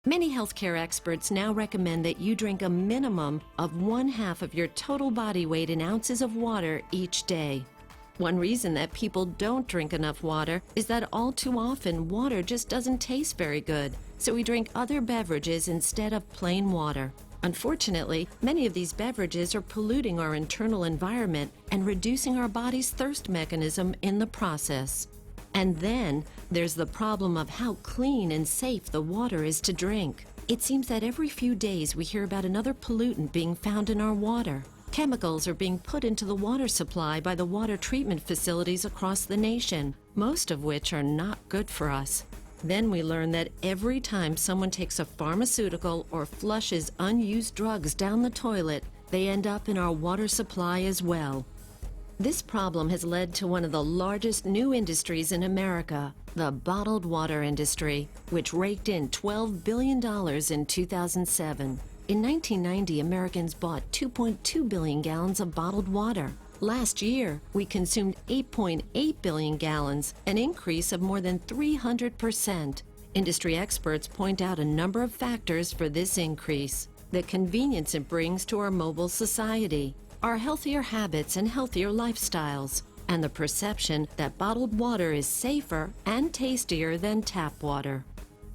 Many healthcare experts now recommend that you drink a minimum of 1/2 of your total body weight in ounces of water each day. One reason that people don't drink enough water is that all too often water just doesn't taste very good, so we drink other beverages instead of plain water. Unfortunately, many of these beverages are polluting our internal environment and reducing our body's thirst mechanism in the process. And then there's the problem of how clean and safe the water is to drink. It seems that every few days we hear about another pollutant being found in our water. Chemicals are being put into the water supply by the water treatment facilities across the nation, most of which are not good for us. Then we learn that every time someone takes a pharmaceutical or flushes unused drugs down the toilet, they end up in our water supply as well. This problem has led to one of the largest new industries in America, the bottled water industry, which raked in $12 billion in 2007. In 1990, Americans bought 2.2 billion gallons of bottled water. Last year, we consumed 8.8 billion gallons, an increase of more than 300%. Industry experts point out a number of factors for this increase: the convenience it brings to our mobile society, our healthier habits and healthier lifestyles, and the perception that bottled water is safer and tastier than tap water.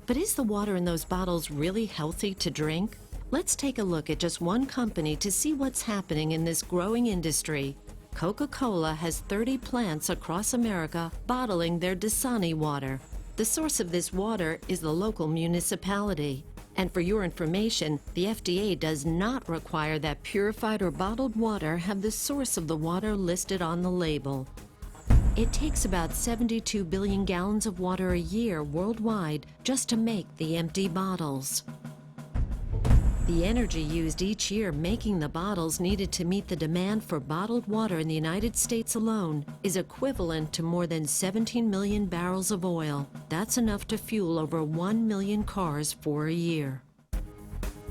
But is the water in those bottles really healthy to drink? Let's take a look at just one company to see what's happening in this growing industry. Coca-Cola has 30 plants across America bottling their Dasani water. The source of this water is the local municipality. And for your information, the FDA does not require that purified or bottled water have the source of the water listed on the label. It takes about 72 billion gallons of water a year worldwide just to make the empty bottles. The energy used each year making the bottles needed to meet the demand for bottled water in the United States alone is equivalent to more than 17 million barrels of oil. That's enough to fuel over 1 million cars for a year.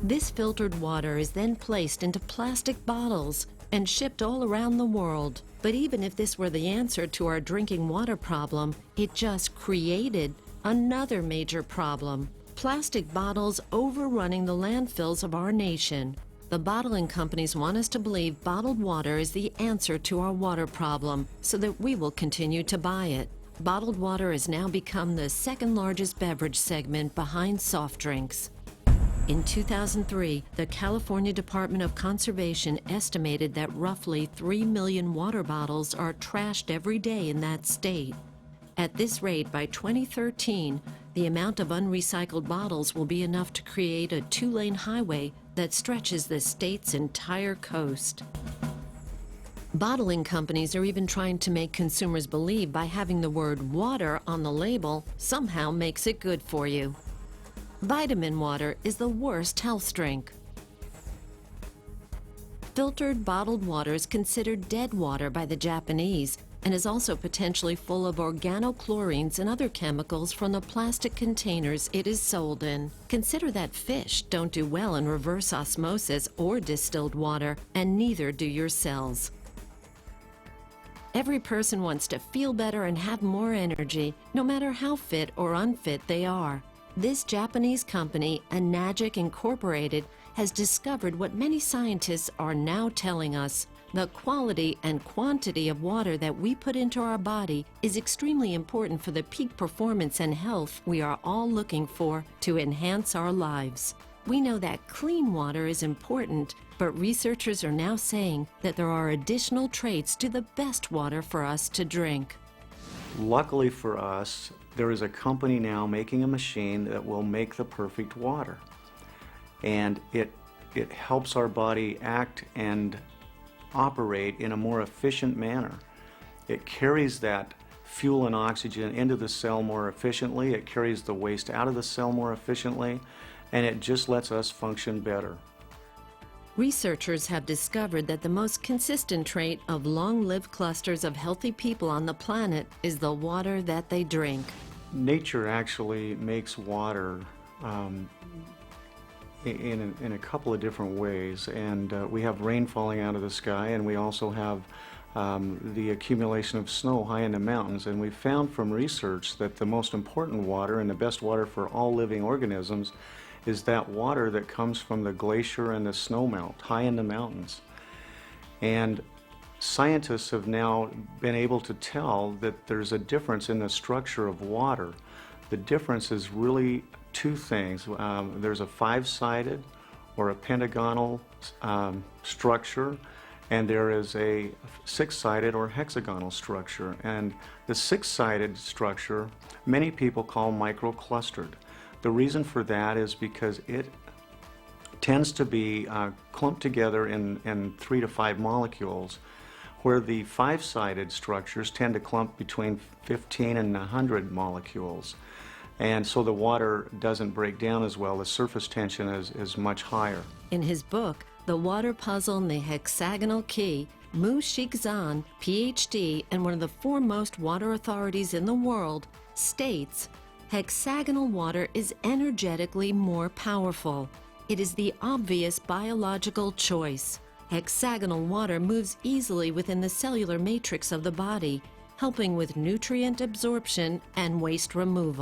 This filtered water is then placed into plastic bottles and shipped all around the world. But even if this were the answer to our drinking water problem, it just created another major problem: plastic bottles overrunning the landfills of our nation. The bottling companies want us to believe bottled water is the answer to our water problem so that we will continue to buy it. Bottled water has now become the second largest beverage segment behind soft drinks. In 2003, the California Department of Conservation estimated that roughly 3 million water bottles are trashed every day in that state. At this rate, by 2013, the amount of unrecycled bottles will be enough to create a 2-lane highway that stretches the state's entire coast. Bottling companies are even trying to make consumers believe by having the word water on the label somehow makes it good for you. Vitamin water is the worst health drink. Filtered bottled water is considered dead water by the Japanese and is also potentially full of organochlorines and other chemicals from the plastic containers it is sold in. Consider that fish don't do well in reverse osmosis or distilled water, and neither do your cells. Every person wants to feel better and have more energy, no matter how fit or unfit they are. This Japanese company, Ionized Incorporated, has discovered what many scientists are now telling us: the quality and quantity of water that we put into our body is extremely important for the peak performance and health we are all looking for to enhance our lives. We know that clean water is important, but researchers are now saying that there are additional traits to the best water for us to drink. Luckily for us, there is a company now making a machine that will make the perfect water. And it helps our body act and operate in a more efficient manner. It carries that fuel and oxygen into the cell more efficiently, it carries the waste out of the cell more efficiently, and it just lets us function better. Researchers have discovered that the most consistent trait of long-lived clusters of healthy people on the planet is the water that they drink. Nature actually makes water in a couple of different ways, and we have rain falling out of the sky, and we also have the accumulation of snow high in the mountains. And we found from research that the most important water and the best water for all living organisms is that water that comes from the glacier and the snowmelt high in the mountains. And scientists have now been able to tell that there's a difference in the structure of water. The difference is really two things. There's a five-sided or a pentagonal structure, and there is a six-sided or hexagonal structure. And the six-sided structure, many people call microclustered. The reason for that is because it tends to be clumped together in 3 to 5 molecules, where the five-sided structures tend to clump between 15 and 100 molecules. And so the water doesn't break down as well. The surface tension is much higher. In his book, The Water Puzzle and the Hexagonal Key, Mu Shixan, PhD and one of the foremost water authorities in the world, states, hexagonal water is energetically more powerful. It is the obvious biological choice. Hexagonal water moves easily within the cellular matrix of the body, helping with nutrient absorption and waste removal.